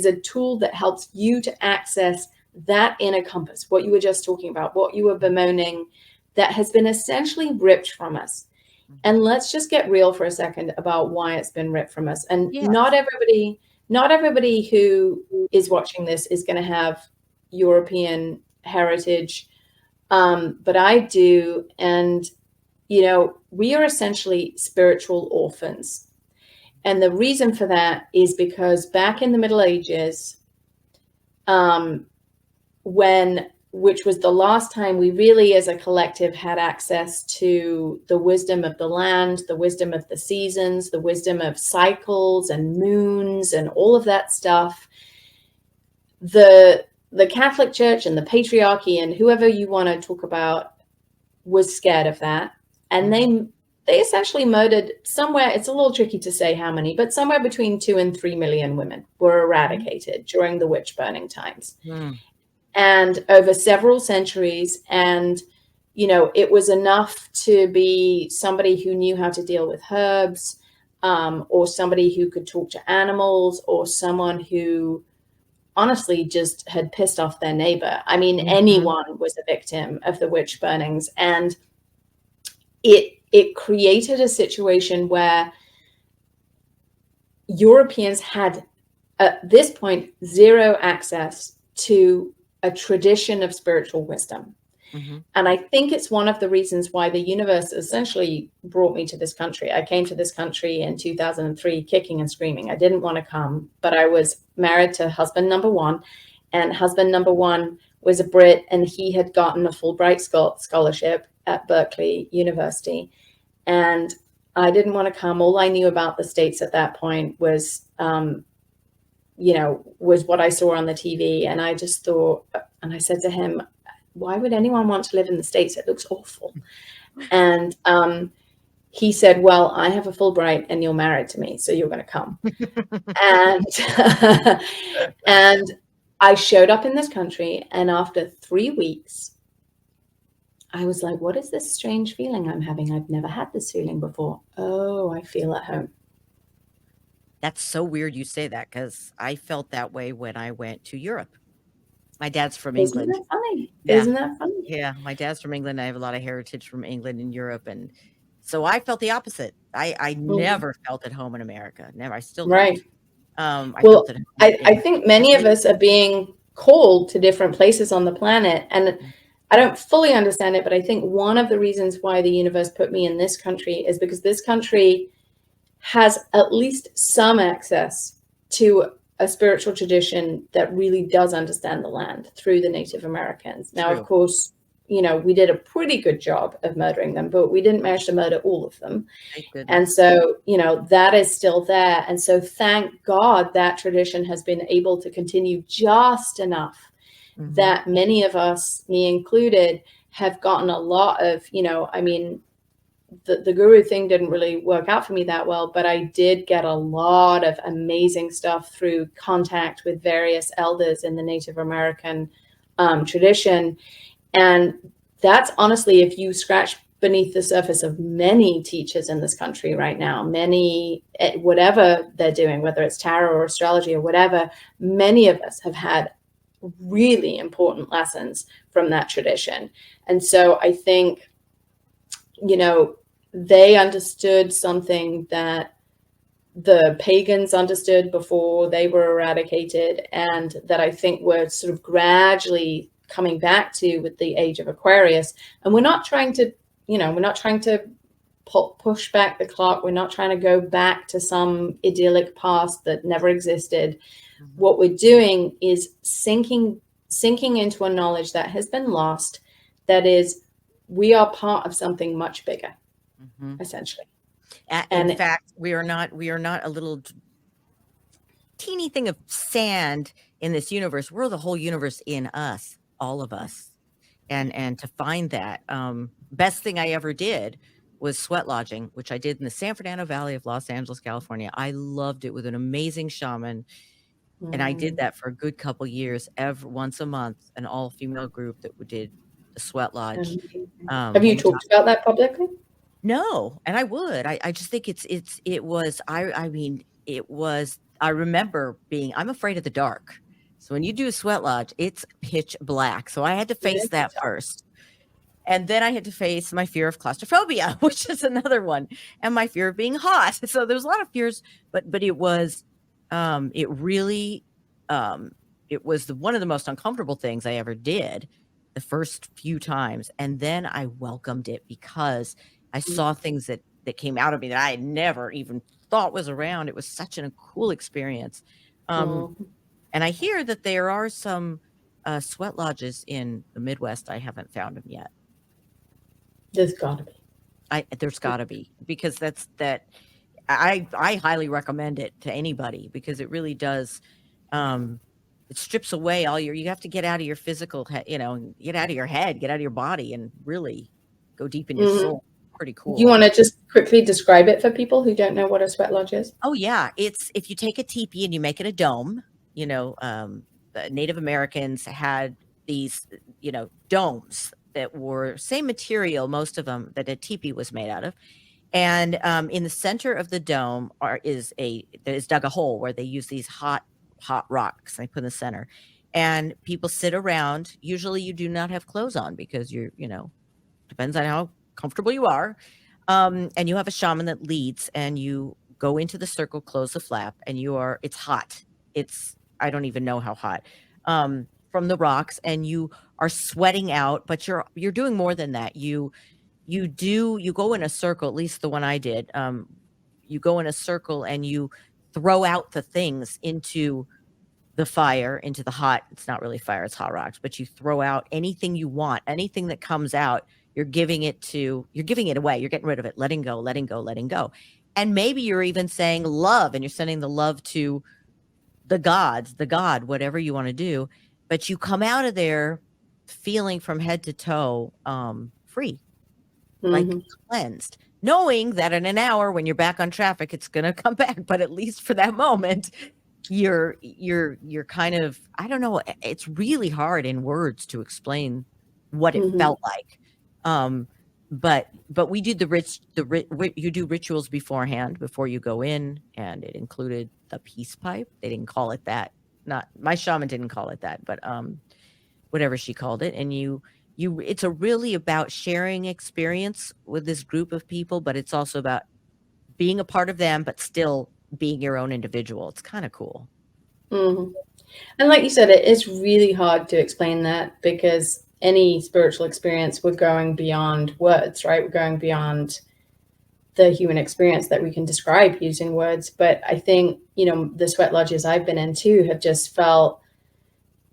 [SPEAKER 2] a tool that helps you to access that inner compass, what you were just talking about, what you were bemoaning, that has been essentially ripped from us. And let's just get real for a second about why it's been ripped from us. And
[SPEAKER 1] Yes.
[SPEAKER 2] not everybody who is watching this is going to have European heritage, but I do. And you know, we are essentially spiritual orphans. And the reason for that is because back in the Middle Ages, which was the last time we really as a collective had access to the wisdom of the land, the wisdom of the seasons, the wisdom of cycles and moons and all of that stuff, the Catholic Church and the patriarchy and whoever you want to talk about was scared of that. And they essentially murdered somewhere, it's a little tricky to say how many, but somewhere between 2 and 3 million women were eradicated during the witch burning times. And over several centuries. And, you know, it was enough to be somebody who knew how to deal with herbs, or somebody who could talk to animals, or someone who honestly just had pissed off their neighbor. I mean, anyone was a victim of the witch burnings. And it created a situation where Europeans had, at this point, zero access to a tradition of spiritual wisdom. And I think it's one of the reasons why the universe essentially brought me to this country. I came to this country in 2003, kicking and screaming. I didn't want to come, but I was married to husband number one, and husband number one was a Brit, and he had gotten a Fulbright scholarship at Berkeley University. And I didn't want to come. All I knew about the States at that point was, you know, was what I saw on the TV. And I just thought, and I said to him, why would anyone want to live in the States? It looks awful. And he said, well, I have a Fulbright and you're married to me, so you're going to come. And I showed up in this country, and after 3 weeks, I was like, what is this strange feeling I'm having? I've never had this feeling before. Oh, I feel at home.
[SPEAKER 1] That's so weird you say that, because I felt that way when I went to Europe. My dad's from
[SPEAKER 2] Isn't
[SPEAKER 1] England.
[SPEAKER 2] that funny?
[SPEAKER 1] Yeah.
[SPEAKER 2] Isn't that funny?
[SPEAKER 1] Yeah, my dad's from England. I have a lot of heritage from England and Europe, and so I felt the opposite. I
[SPEAKER 2] Mhm.
[SPEAKER 1] never felt at home in America. Never. I still don't.
[SPEAKER 2] Right.
[SPEAKER 1] I felt
[SPEAKER 2] Well,
[SPEAKER 1] at home
[SPEAKER 2] I
[SPEAKER 1] in
[SPEAKER 2] think many of
[SPEAKER 1] Italy.
[SPEAKER 2] us are being called to different places on the planet. And I don't fully understand it, but I think one of the reasons why the universe put me in this country is because this country has at least some access to a spiritual tradition that really does understand the land through the Native Americans. Now, of
[SPEAKER 1] True.
[SPEAKER 2] course, we did a pretty good job of murdering them, but we didn't manage to murder all of them.
[SPEAKER 1] Thank
[SPEAKER 2] And
[SPEAKER 1] goodness.
[SPEAKER 2] so, that is still there. And so, thank God that tradition has been able to continue just enough
[SPEAKER 1] Mhm.
[SPEAKER 2] that many of us, me included, have gotten a lot of, I mean, the guru thing didn't really work out for me that well, but I did get a lot of amazing stuff through contact with various elders in the Native American tradition. And that's honestly, if you scratch beneath the surface of many teachers in this country right now, many, whatever they're doing, whether it's tarot or astrology or whatever, many of us have had really important lessons from that tradition. And so I think, they understood something that the pagans understood before they were eradicated, and that I think we're sort of gradually coming back to with the age of Aquarius. And we're not trying to, push back the clock. We're not trying to go back to some idyllic past that never existed.
[SPEAKER 1] Mhm.
[SPEAKER 2] What we're doing is sinking into a knowledge that has been lost, that is, we are part of something much bigger,
[SPEAKER 1] Mhm.
[SPEAKER 2] essentially.
[SPEAKER 1] In
[SPEAKER 2] And
[SPEAKER 1] fact, we are not a little teeny thing of sand in this universe. We're the whole universe in us, all of us. And to find that, best thing I ever did was sweat lodging, which I did in the San Fernando Valley of Los Angeles, California. I loved it, with an amazing shaman, and I did
[SPEAKER 2] mm,
[SPEAKER 1] that for a good couple years, every once a month, an all-female group that did the sweat lodge.
[SPEAKER 2] amazing. Have you
[SPEAKER 1] And we
[SPEAKER 2] talked about that publicly?
[SPEAKER 1] No, and I would. I just think it was I mean, it was I remember I'm afraid of the dark. So when you do a sweat lodge, it's pitch black. So I had to face
[SPEAKER 2] It's
[SPEAKER 1] that
[SPEAKER 2] tough.
[SPEAKER 1] first. And then I had to face my fear of claustrophobia, which is another one, and my fear of being hot. So there was a lot of fears, but it really um it was one of the most uncomfortable things I ever did the first few times. And then I welcomed it, because I saw things that came out of me that I had never even thought was around. It was such a cool experience. Um,
[SPEAKER 2] Mm,
[SPEAKER 1] and I hear that there are some sweat lodges in the Midwest. I haven't found them yet.
[SPEAKER 2] there's gotta be.
[SPEAKER 1] There's gotta be, because I highly recommend it to anybody, because it really does. Um, it strips away you have to get out of your physical, get out of your head, get out of your body, and really go deep in your
[SPEAKER 2] Mhm.
[SPEAKER 1] soul. Pretty
[SPEAKER 2] Do you
[SPEAKER 1] cool.
[SPEAKER 2] want to just quickly describe it for people who don't know what a sweat lodge is?
[SPEAKER 1] Oh yeah, it's if you take a teepee and you make it a dome. The Native Americans had these, domes that were same material, most of them, that a teepee was made out of. And in the center of the dome is dug a hole where they use these hot rocks they put in the center, and people sit around. Usually, you do not have clothes on, because depends on how comfortable you are. And you have a shaman that leads, and you go into the circle, close the flap, and it's hot. I don't even know how hot, from the rocks, and you are sweating out, but you're doing more than that. You go in a circle, at least the one I did. You go in a circle and you throw out the things into the fire, into the hot, it's not really fire, it's hot rocks, but you throw out anything you want, anything that comes out, you're giving it away, you're getting rid of it, letting go, letting go, letting go. And maybe you're even saying love, and you're sending the love to the gods, the god, whatever you want to do. But you come out of there feeling from head to toe free, like
[SPEAKER 2] Hmm.
[SPEAKER 1] cleansed, knowing that in an hour when you're back on traffic, it's going to come back. But at least for that moment, you're kind of, I don't know, it's really hard in words to explain what it
[SPEAKER 2] Hmm.
[SPEAKER 1] felt like. Um, but we did you do rituals beforehand before you go in, and it included the peace pipe. They didn't call it that. Not my shaman didn't call it that, but whatever she called it. And you it's a really about sharing experience with this group of people, but it's also about being a part of them, but still being your own individual. It's kind of cool.
[SPEAKER 2] Mm-hmm. And like you said, it is really hard to explain that, because any spiritual experience, we're going beyond words, right? We're going beyond the human experience that we can describe using words. But I think, you know, the sweat lodges I've been into have just felt,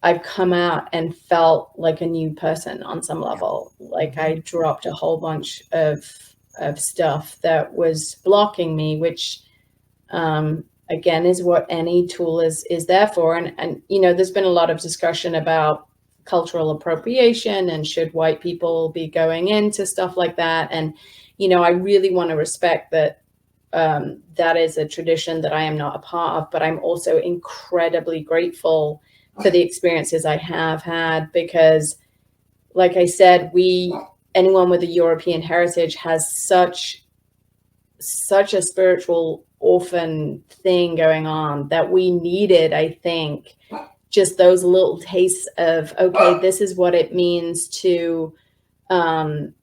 [SPEAKER 2] I've come out and felt like a new person on some level. Like I dropped a whole bunch of stuff that was blocking me, which again is what any tool is there for. And you know, there's been a lot of discussion about cultural appropriation and should white people be going into stuff like that. And you know, I really want to respect that. That is a tradition that I am not a part of, but I'm also incredibly grateful for the experiences I have had, because like I said, anyone with a European heritage has such a spiritual orphan thing going on that we needed, I think, just those little tastes of, okay, this is what it means to have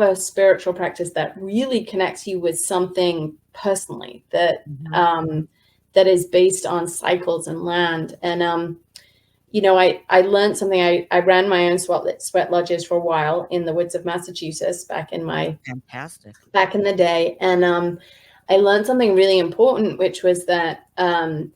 [SPEAKER 2] a spiritual practice that really connects you with something personally, that that is based on cycles and land. And you know, I learned something. I ran my own sweat lodges for a while in the woods of Massachusetts back in the day, and I learned something really important, which was that a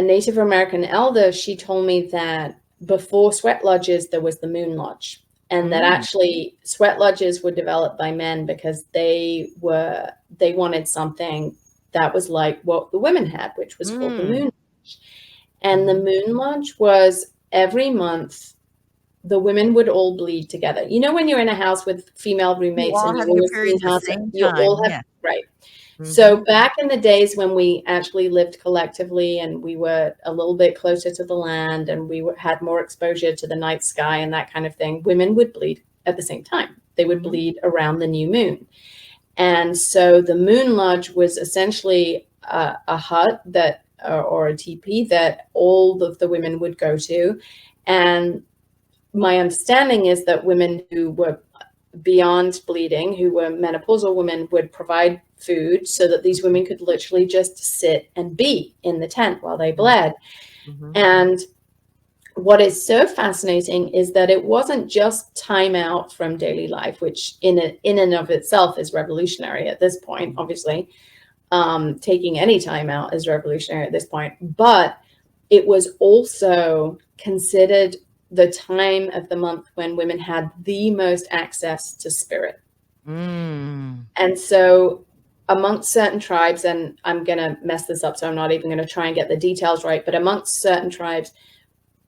[SPEAKER 2] Native American elder, she told me that before sweat lodges there was the moon lodge, and that actually sweat lodges were developed by men because they wanted something that was like what the women had, which was called the moon lodge. And the moon lodge was every month the women would all bleed together. You know, when you're in a house with female roommates and you all have right. So back in the days when we actually lived collectively and we were a little bit closer to the land and we had more exposure to the night sky and that kind of thing, women would bleed at the same time. They would bleed around the new moon. And so the moon lodge was essentially a hut that, or a teepee that all of the women would go to. And my understanding is that women who were beyond bleeding, who were menopausal women, would provide food so that these women could literally just sit and be in the tent while they bled. And what is so fascinating is that it wasn't just time out from daily life, which in and of itself is revolutionary at this point, obviously. Taking any time out is revolutionary at this point, but it was also considered the time of the month when women had the most access to spirit. And so amongst certain tribes, and I'm going to mess this up, so I'm not even going to try and get the details right, but amongst certain tribes,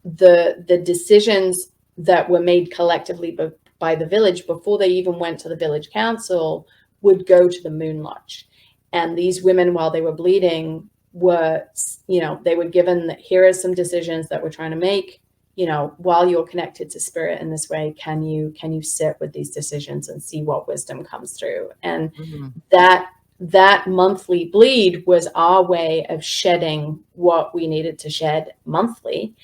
[SPEAKER 2] the decisions that were made collectively by the village before they even went to the village council would go to the moon lodge. And these women, while they were bleeding, were, you know, they were given that here are some decisions that we're trying to make, you know, while you're connected to spirit in this way, can you sit with these decisions and see what wisdom comes through? And that monthly bleed was our way of shedding what we needed to shed monthly.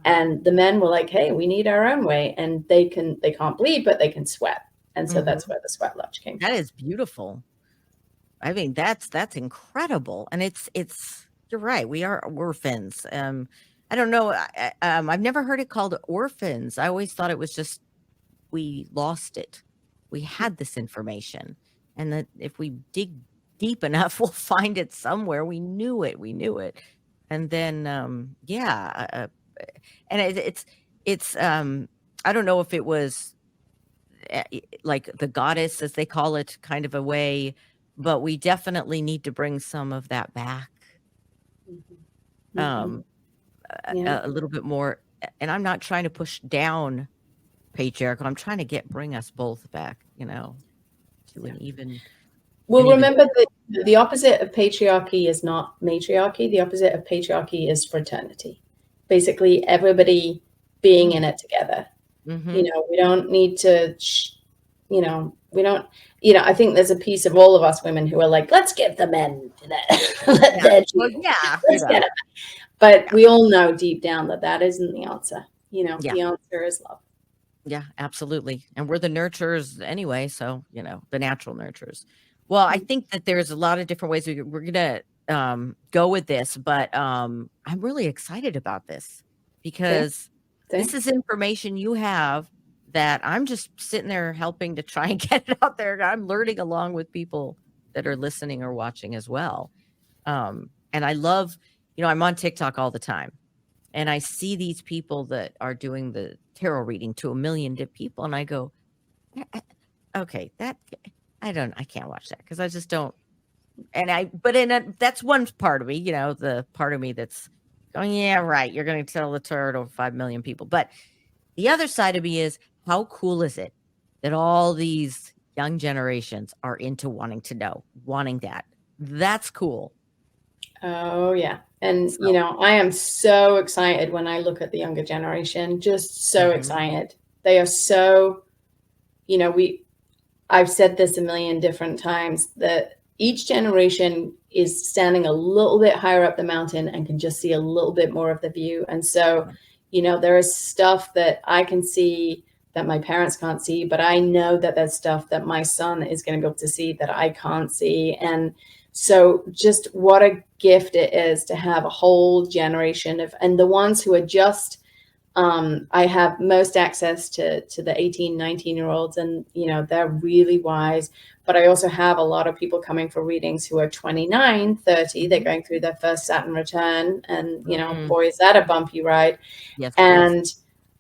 [SPEAKER 2] And the men were like, hey, we need our own way. And they can't bleed, but they can sweat. And so that's where the sweat lodge came from.
[SPEAKER 1] That is beautiful. I mean, that's incredible. And it's you're right. We are orphans. I don't know. I've never heard it called orphans. I always thought it was just, we lost it. We had this information, and that if we dig deep enough, we'll find it somewhere. We knew it. And then, and it's I don't know if it was like the goddess, as they call it, kind of a way, but we definitely need to bring some of that back. A little bit more. And I'm not trying to push down patriarchal. I'm trying to bring us both back, you know, to an even.
[SPEAKER 2] Well, remember that the opposite of patriarchy is not matriarchy. The opposite of patriarchy is fraternity. Basically, everybody being in it together.
[SPEAKER 1] Mm-hmm.
[SPEAKER 2] We don't need to, we don't, I think there's a piece of all of us women who are like, let's give the men
[SPEAKER 1] Yeah.
[SPEAKER 2] their
[SPEAKER 1] Well,
[SPEAKER 2] due.
[SPEAKER 1] yeah,
[SPEAKER 2] Let's get it. But we all know deep down that isn't the answer.
[SPEAKER 1] yeah,
[SPEAKER 2] The answer is love.
[SPEAKER 1] yeah, absolutely. And we're the nurturers anyway, so the natural nurturers. Well, I think that there's a lot of different ways we're gonna go with this, but I'm really excited about this because this is information you have that I'm just sitting there helping to try and get it out there. I'm learning along with people that are listening or watching as well. And I love, I'm on TikTok all the time. And I see these people that are doing the tarot reading to 1 million people, and I go, okay, I can't watch that because I just don't. And that's one part of me, the part of me that's going, yeah, right. You're going to tell the tarot to 5 million people. But the other side of me is, how cool is it that all these young generations are into wanting to know, wanting that? That's cool.
[SPEAKER 2] Oh, yeah. And, I am so excited when I look at the younger generation, just so excited. They are so, I've said this a million different times, that each generation is standing a little bit higher up the mountain and can just see a little bit more of the view. And so, there is stuff that I can see that my parents can't see, but I know that there's stuff that my son is going to be able to see that I can't see. And so just what a gift it is to have a whole generation and the ones who are just, I have most access to the 18, 19-year-olds, and, they're really wise. But I also have a lot of people coming for readings who are 29, 30. They're going through their first Saturn return. And, boy, is that a bumpy ride.
[SPEAKER 1] Yes.
[SPEAKER 2] And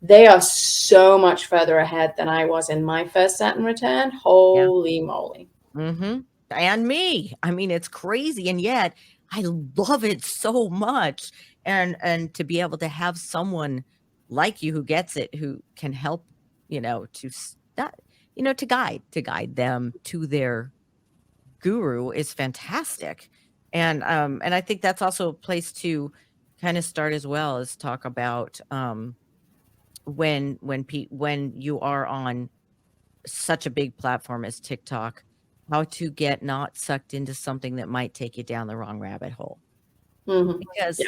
[SPEAKER 2] they are so much further ahead than I was in my first Saturn return. Holy moly.
[SPEAKER 1] Mm-hmm. And me. I mean, it's crazy. And yet I love it so much. And to be able to have someone like you who gets it, who can help, to guide them to their guru is fantastic. And I think that's also a place to kind of start as well, as talk about when you are on such a big platform as TikTok, how to get not sucked into something that might take you down the wrong rabbit hole. Because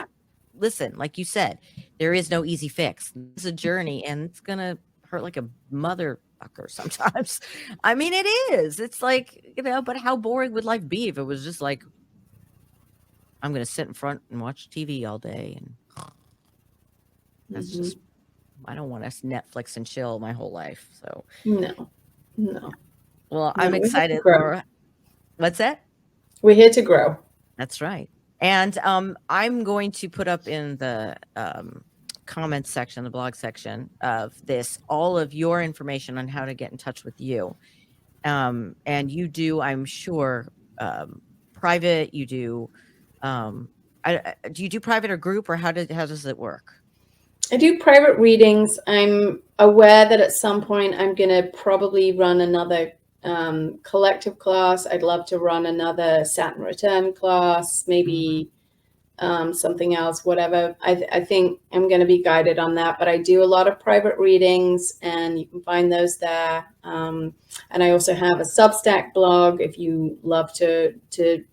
[SPEAKER 1] listen, like you said, there is no easy fix. It's a journey, and it's gonna hurt like a motherfucker sometimes. I mean, it is. It's like, but how boring would life be if it was just like, I'm gonna sit in front and watch TV all day, and that's just, I don't want to Netflix and chill my whole life. So
[SPEAKER 2] no.
[SPEAKER 1] Well, I'm excited, Laura. What's that?
[SPEAKER 2] We're here to grow.
[SPEAKER 1] That's right. And I'm going to put up in the comments section, the blog section of this, all of your information on how to get in touch with you. And you do, I'm sure, private. You do. Do you do private or group, or how does it work?
[SPEAKER 2] I do private readings. I'm aware that at some point I'm going to probably run another collective class. I'd love to run another Saturn return class, maybe something else, whatever. I think I'm going to be guided on that, but I do a lot of private readings, and you can find those there. And I also have a Substack blog if you love to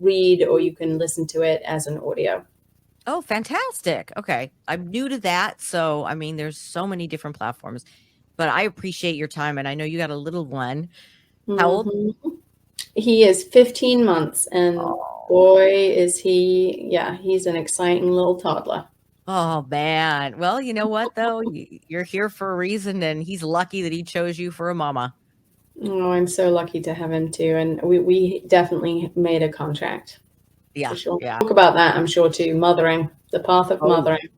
[SPEAKER 2] read, or you can listen to it as an audio.
[SPEAKER 1] Oh, fantastic. Okay. I'm new to that. So, I mean, there's so many different platforms, but I appreciate your time. And I know you got a little one. How old?
[SPEAKER 2] He is 15 months, and boy, is he's an exciting little toddler.
[SPEAKER 1] Oh, man. Well, you know what, though? You're here for a reason, and he's lucky that he chose you for a mama.
[SPEAKER 2] Oh, I'm so lucky to have him too. And we definitely made a contract.
[SPEAKER 1] Yeah.
[SPEAKER 2] For sure. Yeah. Talk about that, I'm sure, too. Mothering, the path of mothering.